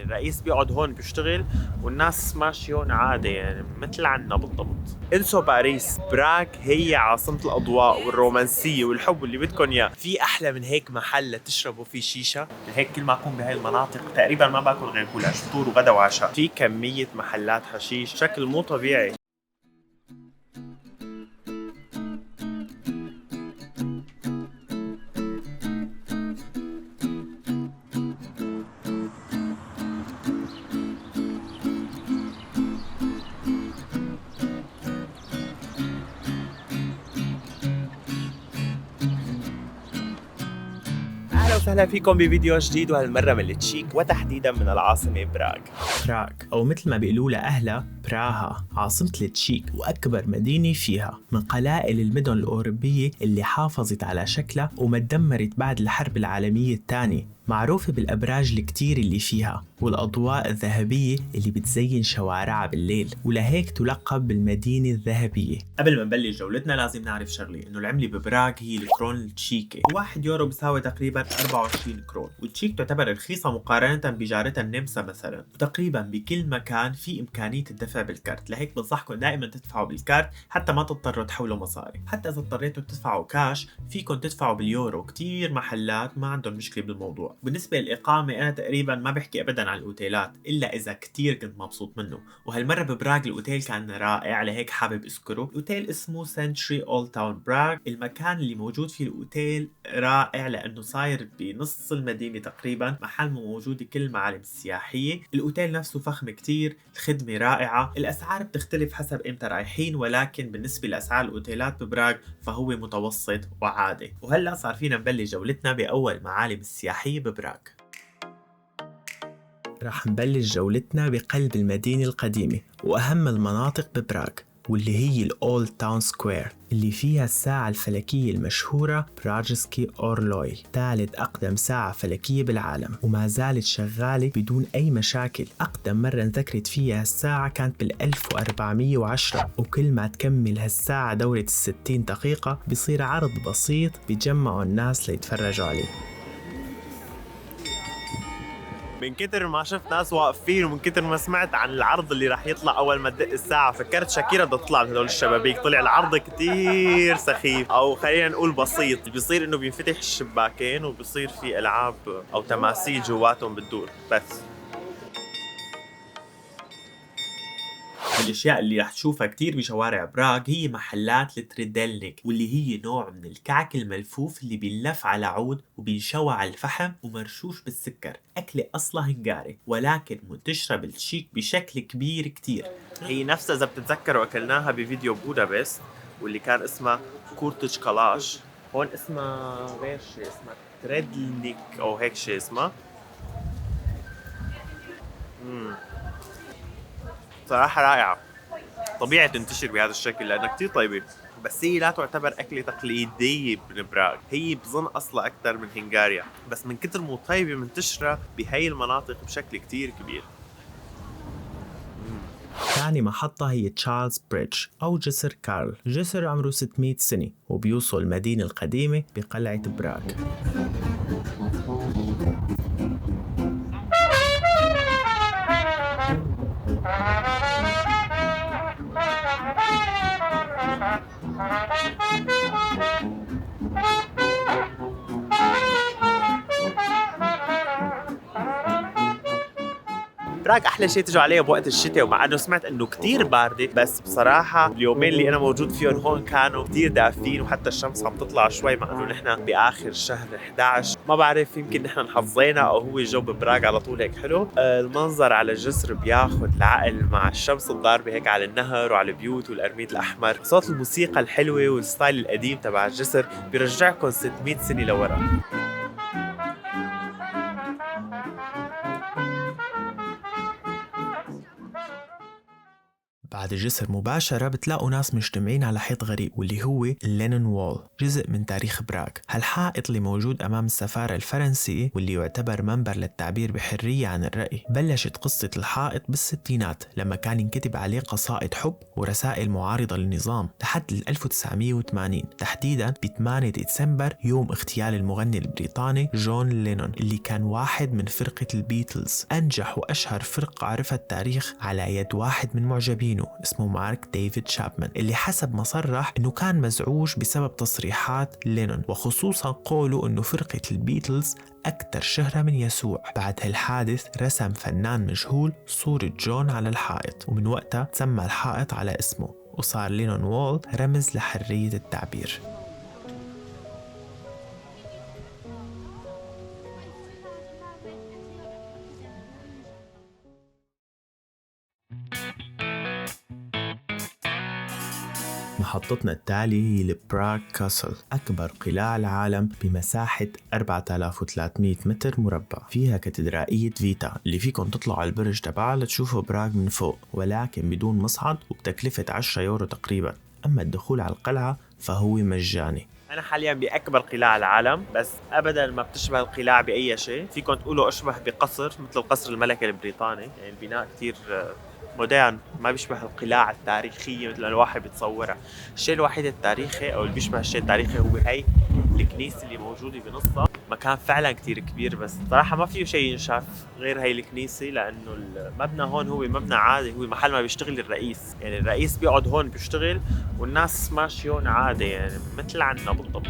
الرئيس بيقعد هون بيشتغل والناس ماشي هون عادي، يعني مثل عنا بالضبط. انسوا باريس، براغ هي عاصمة الأضواء والرومانسية والحب اللي بدكن إياه. في أحلى من هيك محل تشربوا فيه شيشة؟ لهيك كل ما أكون بهاي المناطق تقريبا ما باكل غير كولاش فطور وغدا وعشاء. في كمية محلات حشيش شكل مو طبيعي. أهلا وسهلا فيكم بفيديو جديد، وهالمرة من التشيك وتحديدا من العاصمة براغ. براغ أو مثل ما بيقولوا لها أهلها براها، عاصمة التشيك وأكبر مدينة فيها، من قلائل المدن الأوروبية اللي حافظت على شكلها وما تدمرت بعد الحرب العالمية الثانية. معروفة بالأبراج الكتير اللي فيها والأضواء الذهبية اللي بتزين شوارعها بالليل، ولهيك تلقب بالمدينة الذهبية. قبل ما نبلش جولتنا لازم نعرف شغلة، إنه العملة ببراغ هي الكرون التشيكي، 1 يورو بيساوي تقريبا 24 كرون، والتشيك تعتبر رخيصة مقارنة بجارتها النمسا مثلا، وتقريبا بكل مكان في إمكانية الدفع بالكارت. لهيك بنصحكم دائما تدفعوا بالكارت حتى ما تضطروا تحولوا مصاري. حتى إذا اضطريتوا تدفعوا كاش فيكم تدفعوا باليورو، كتير محلات ما عندهم مشكلة بالموضوع. بالنسبة للإقامة أنا تقريبا ما بحكي أبدا عن الأوتيلات إلا إذا كتير كنت مبسوط منه، وهالمرة ببراغ الأوتيل كان رائع، لهيك حابب أذكره. الأوتيل اسمه سنتري أولد تاون براغ. المكان اللي موجود فيه الأوتيل رائع لأنه صاير بنص المدينة تقريبا، محل موجود كل المعالم السياحية. الأوتيل نفسه فخم كتير، الخدمة رائعة، الأسعار بتختلف حسب إمتى رايحين، ولكن بالنسبة لأسعار الأوتيلات ببراغ فهو متوسط وعادي. وهلأ صار فينا نبلش جولتنا بأول معالم السياحية ببراغ. راح نبلش جولتنا بقلب المدينة القديمة وأهم المناطق ببراغ، واللي هي الأولد تاون سكوير، اللي فيها الساعة الفلكية المشهورة براغسكي أورلوي، ثالث أقدم ساعة فلكية بالعالم وما زالت شغالة بدون أي مشاكل. أقدم مرة انذكرت فيها الساعة كانت بال1410، وكل ما تكمل هالساعة دورة 60 دقيقة بيصير عرض بسيط بيجمعوا الناس ليتفرجوا عليه. من كتر ما شفت ناس واقفين ومن كتر ما سمعت عن العرض اللي راح يطلع اول ما تدق الساعه فكرت شاكيرا بدها تطلع بهدول الشبابيك. طلع العرض كتير سخيف، او خلينا نقول بسيط. بيصير انه بينفتح الشباكين وبيصير في العاب او تماثيل جواتهم بتدور بس. الاشياء اللي رح تشوفها كتير بشوارع براغ هي محلات التريدلنيك، واللي هي نوع من الكعك الملفوف اللي بينلف على عود وبينشوى على الفحم ومرشوش بالسكر. أكلة أصلا هنغاري ولكن منتشرة بالتشيك بشكل كبير كتير. هي نفسها إذا بتتذكروا أكلناها بفيديو بودابست واللي كان اسمها كورتش كلاش. هون اسمها غير شيء، اسمها تريدلنيك أو هيك شيء اسمها. صراحة رائعة، طبيعي تنتشر بهذا الشكل لأنها كتير طيبة، بس هي لا تعتبر أكلة تقليدية ببراغ. هي بظن أصلا أكثر من هنغاريا، بس من كتر مو طيبة منتشرة بهاي المناطق بشكل كتير كبير. ثاني محطة هي تشارلز بريدج أو جسر كارل. جسر عمره 600 سنة وبيوصل المدينة القديمة بقلعة براغ. براغ احلى شيء تجوا عليه بوقت الشتاء، ومع انه سمعت انه كتير باردة، بس بصراحة اليومين اللي انا موجود فيهم هون كانوا كتير دافين، وحتى الشمس عم تطلع شوي مع انه نحن باخر شهر 11. ما بعرف، يمكن نحن حظينا او هو الجو ببراغ على طول هيك حلو. المنظر على الجسر بياخد العقل مع الشمس الضاربة هيك على النهر وعلى البيوت والأرميد الأحمر. صوت الموسيقى الحلوة والستايل القديم تبع الجسر بيرجعكم 600 سنة لورا. بعد الجسر مباشرة بتلاقوا ناس مجتمعين على حيط غريب واللي هو لينون وول، جزء من تاريخ براغ. هالحائط اللي موجود أمام السفارة الفرنسية واللي يعتبر منبر للتعبير بحرية عن الرأي. بلشت قصة الحائط بالستينات لما كان ينكتب عليه قصائد حب ورسائل معارضة للنظام لحد 1980، تحديدا ب 8 ديسمبر يوم اغتيال المغني البريطاني جون لينون اللي كان واحد من فرقة البيتلز، أنجح وأشهر فرقة عرفت التاريخ على يد واحد من معجبينه اسمه مارك ديفيد شابمان، اللي حسب ما صرح انه كان مزعوج بسبب تصريحات لينون، وخصوصا قوله انه فرقة البيتلز أكثر شهرة من يسوع. بعد هالحادث رسم فنان مجهول صورة جون على الحائط، ومن وقتها تسمى الحائط على اسمه، وصار لينون وول رمز لحرية التعبير. محطتنا التالية هي البراغ كاسل، أكبر قلاع العالم بمساحة 4300 متر مربع. فيها كاتدرائية فيتا اللي فيكم تطلعوا على البرج تبعها لتشوفوا براغ من فوق، ولكن بدون مصعد وبتكلفة 10 يورو تقريبا. أما الدخول على القلعة فهو مجاني. أنا حاليا بأكبر قلاع العالم، بس أبدا ما بتشبه القلاع بأي شيء. فيكم تقولوا أشبه بقصر مثل القصر الملكي البريطاني، يعني البناء كتير مودرن، ما بيشبه القلاع التاريخية مثل الواحد بيتصورها. الشيء الوحيد التاريخي أو اللي بيشبه الشيء التاريخي هو هي الكنيسة اللي موجودة بنصها. مكان فعلا كتير كبير، بس صراحة ما فيه شيء ينشاف غير هاي الكنيسة، لأنه المبنى هون هو مبنى عادي، هو محل ما بيشتغل الرئيس. يعني الرئيس بيقعد هون بيشتغل والناس ماشي هون عادي، يعني مثل عنا بالضبط.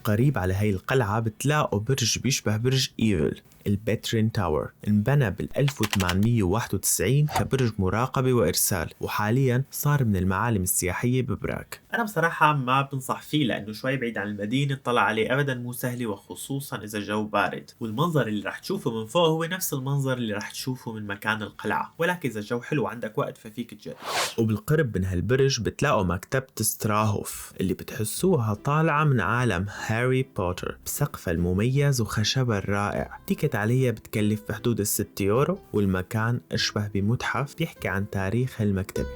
قريب على هاي القلعة بتلاقوا برج بيشبه برج إيفل، البترين تاور، انبنى بال 1891 كبرج مراقبة وإرسال، وحاليا صار من المعالم السياحية ببراغ. أنا بصراحة ما بنصح فيه لأنه شوي بعيد عن المدينة، طلع عليه أبدا مو سهل، وخصوصا إذا الجو بارد، والمنظر اللي رح تشوفه من فوق هو نفس المنظر اللي رح تشوفه من مكان القلعة، ولكن إذا الجو حلو وعندك وقت ففيك تجرب. وبالقرب من هالبرج بتلاقوا مكتبة ستراهوف اللي بتحسوها طالعة من عالم هاري بوتر، بسقفها المميز وخشبها الرائع. تيكت عليها بتكلف بحدود 6 يورو، والمكان أشبه بمتحف بيحكي عن تاريخ المكتبة.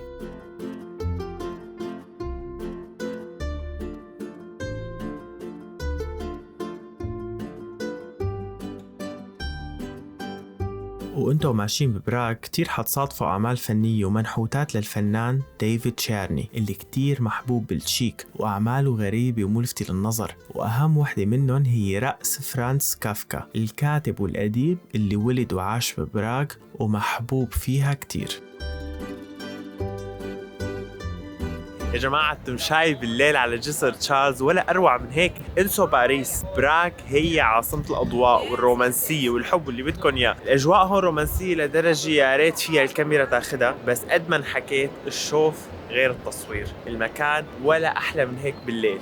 وانتو ماشيين ببراغ كتير حتصادفوا أعمال فنية ومنحوتات للفنان ديفيد شيرني اللي كتير محبوب بالتشيك، وأعماله غريبة وملفتة للنظر، وأهم وحدة منهم هي رأس فرانس كافكا، الكاتب والأديب اللي ولد وعاش ببراغ ومحبوب فيها كتير. يا جماعة التمشاي بالليل على جسر تشارلز ولا أروع من هيك. انسوا باريس، براغ هي عاصمة الأضواء والرومانسية والحب اللي بدكن إياه. الأجواء هون رومانسية لدرجة يا ريت فيها الكاميرا تاخدها، بس قد ما انحكيت الشوف غير التصوير. المكان ولا أحلى من هيك بالليل.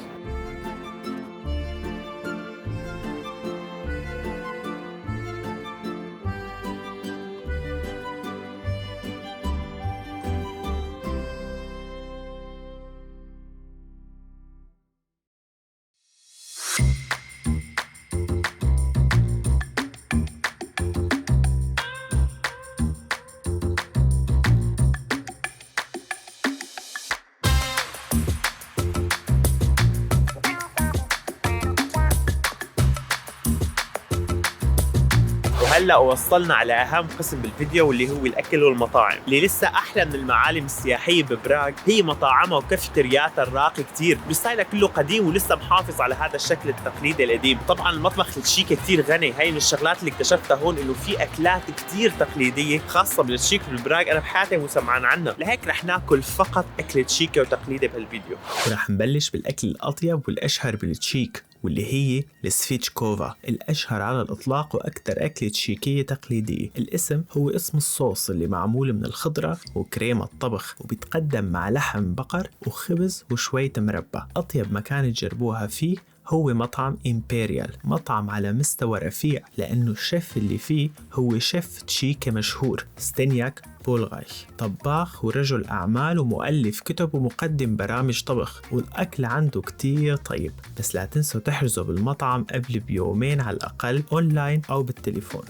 هلا وصلنا على اهم قسم بالفيديو واللي هو الاكل والمطاعم. اللي لسه احلى من المعالم السياحيه ببراغ هي مطاعمها وكافترياتها الراقي كتير، بستايلها كله قديم ولسه محافظ على هذا الشكل التقليدي القديم. طبعا المطبخ التشيك كتير غني، هاي من الشغلات اللي اكتشفتها هون، انه في اكلات كتير تقليديه خاصه بالتشيك ببراغ انا بحياتي مو سمعان عنها، لهيك رح ناكل فقط اكل تشيكي وتقليدي بهالفيديو. ورح نبلش بالاكل الاطيب والاشهر بالتشيك واللي هي السفيتشكوفا، الأشهر على الإطلاق وأكثر أكلة تشيكية تقليدية. الاسم هو اسم الصوص اللي معمول من الخضرة وكريمة الطبخ، وبيتقدم مع لحم بقر وخبز وشوية مربى. أطيب مكان تجربوها فيه هو مطعم إمبيريال، مطعم على مستوى رفيع لأنه الشيف اللي فيه هو شيف تشيكي مشهور ستينياك بولغاي، طباخ ورجل أعمال ومؤلف كتب ومقدم برامج طبخ، والأكل عنده كتير طيب. بس لا تنسوا تحجزوا بالمطعم قبل بيومين على الأقل أونلاين أو بالتليفون.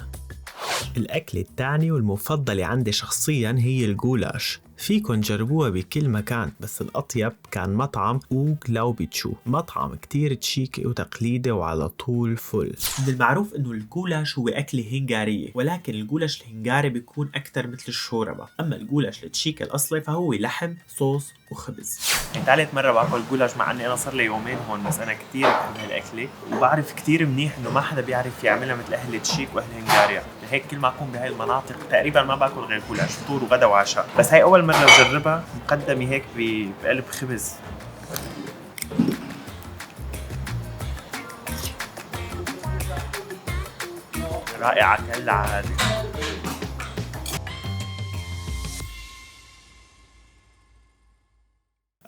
الأكل الثاني والمفضلة عندي شخصياً هي الجولاش. فيكن جربوها بكل مكان، بس الأطيب كان مطعم أوغ لاو بيتشو، مطعم كتير تشيكي وتقليدي وعلى طول فل. من المعروف إنه الجولاش هو أكلة هنغارية، ولكن الجولاش الهنغاري بيكون أكتر مثل الشوربة، أما الجولاش التشيكي الأصلي فهو لحم صوص وخبز. ثالث مرة باكل جولاش، مع اني انا صار لي يومين هون، بس انا كتير بحب هالاكله وبعرف كتير منيح انه ما حدا بيعرف يعملها مثل اهل تشيك واهل هنغاريا. لهيك كل ما اكون بهاي المناطق تقريبا ما باكل غير جولاش، فطور وغدا وعشاء. بس هاي اول مرة اجربها مقدمه هيك بقلب خبز. رائعة كالعادة.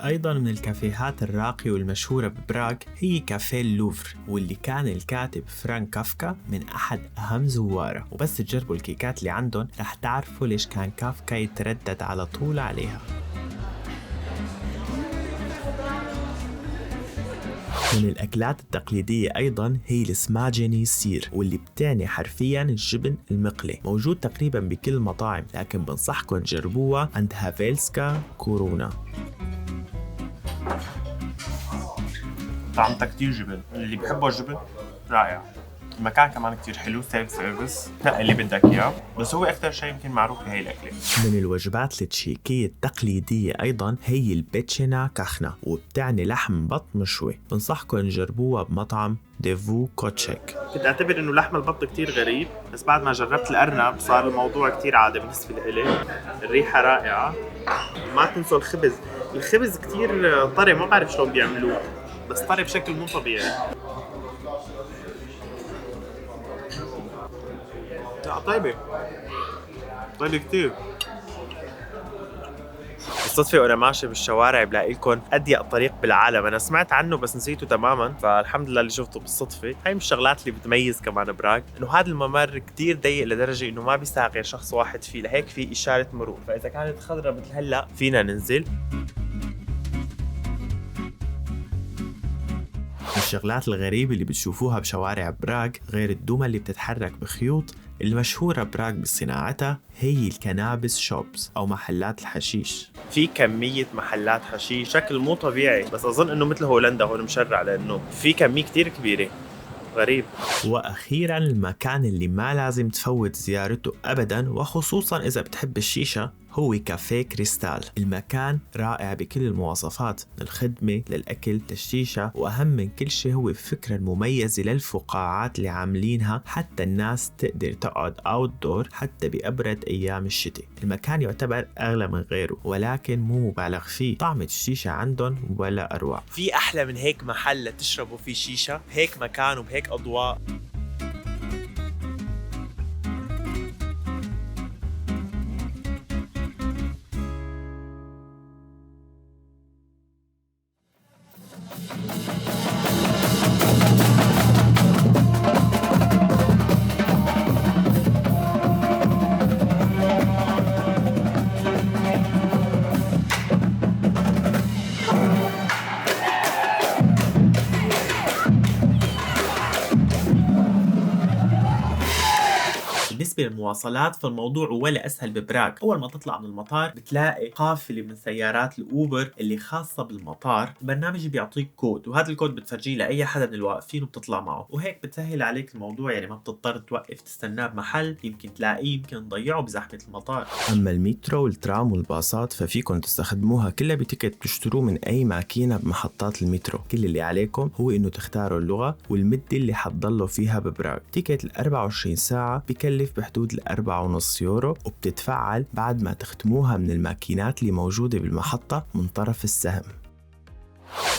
أيضاً من الكافيهات الراقية والمشهورة ببراغ هي كافيه اللوفر، واللي كان الكاتب فرانك كافكا من أحد أهم زواره، وبس تجربوا الكيكات اللي عندهم رح تعرفوا ليش كان كافكا يتردد على طول عليها. من الأكلات التقليدية أيضاً هي السماجيني سير، واللي بتعني حرفياً الجبن المقلي، موجود تقريباً بكل المطاعم، لكن بنصحكم تجربوها عند هافيلسكا كورونا. طعمتها كتير جبن، اللي بيحبوا الجبن رائع. المكان كمان كتير حلو، سيلف سيرفيس، تنقي اللي بدك اياه، بس هو اكثر شيء يمكن معروف بهي الاكله. من الوجبات التشيكيه التقليديه ايضا هي البيتشينا كاخنا، وبتعني لحم بط مشوي. بنصحكم تجربوها بمطعم ديفو كوتشيك. كنت اعتبر انه لحم البط كتير غريب، بس بعد ما جربت الارنب صار الموضوع كتير عادي بالنسبه لي. الريحه رائعه. ما تنسوا الخبز، الخبز كتير طري، ما بعرف شلون بيعملوه، بس طري بشكل مو طبيعي. لا طيبة كتير. بالصدفة وانا ماشي بالشوارع بلاقي لكم اضيق طريق بالعالم، انا سمعت عنه بس نسيته تماما، فالحمد لله اللي شفته بالصدفة. هاي من الشغلات اللي بتميز كمان براغ، انه هذا الممر كتير ضيق لدرجة انه ما بيساع غير شخص واحد فيه، لهيك في اشارة مرور، فاذا كانت خضرة مثل هلا فينا ننزل. الشغلات الغريبة اللي بتشوفوها بشوارع براغ غير الدمى اللي بتتحرك بخيوط، المشهورة براغ بصناعتها هي الكنابس شوبس أو محلات الحشيش. في كمية محلات حشيش شكل مو طبيعي، بس أظن إنه مثل هولندا هون مشرع لأنه في كمية كتير كبيرة. غريب. وأخيراً المكان اللي ما لازم تفوت زيارته أبداً، وخصوصاً إذا بتحب الشيشة، هو كافيه كريستال. المكان رائع بكل المواصفات، من الخدمة للأكل للشيشة، وأهم من كل شيء هو الفكرة المميزة للفقاعات اللي عاملينها حتى الناس تقدر تقعد أوت دور حتى بأبرد أيام الشتاء. المكان يعتبر أغلى من غيره، ولكن مو مبالغ فيه، طعمة الشيشة عندهم ولا أروع. في أحلى من هيك محل تشربوا فيه شيشة؟ هيك مكان وبهيك أضواء. بالنسبة للمواصلات فالموضوع ولا أسهل ببراغ. أول ما تطلع من المطار بتلاقي قافلة من سيارات الأوبر اللي خاصة بالمطار، البرنامج بيعطيك كود، وهذا الكود بتفرجيه لأي حدا من الواقفين وبتطلع معه، وهيك بتسهل عليك الموضوع، يعني ما بتضطر توقف تستناه بمحل يمكن تلاقيه يمكن تضيعه بزحمة المطار. أما المترو والترام والباصات ففيكم تستخدموها كلها بتيكت بتشتروه من أي ماكينة بمحطات المترو. كل اللي عليكم هو إنه تختاروا اللغة والمدة اللي حتضلوا فيها ببراغ. تيكت 24 ساعة بكلف بحدود 4.5 يورو، وبتتفعل بعد ما تختموها من الماكينات اللي موجودة بالمحطة من طرف السهم.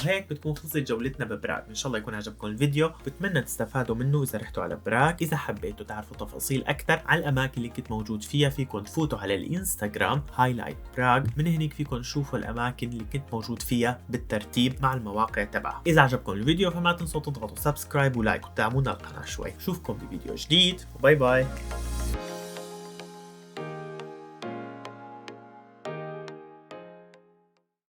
وهيك بتكون خلصت جولتنا ببراغ. ان شاء الله يكون عجبكم الفيديو، بتمنى تستفادوا منه اذا رحتوا على براغ. اذا حبيتوا تعرفوا تفاصيل اكثر عن الاماكن اللي كنت موجود فيها فيكم تفوتوا على الانستغرام هايلايت براغ، من هنيك فيكم تشوفوا الاماكن اللي كنت موجود فيها بالترتيب مع المواقع تبعها. اذا عجبكم الفيديو فما تنسوا تضغطوا سبسكرايب ولايك وتدعمونا القناه شوي. شوفكم بفيديو جديد وباي باي.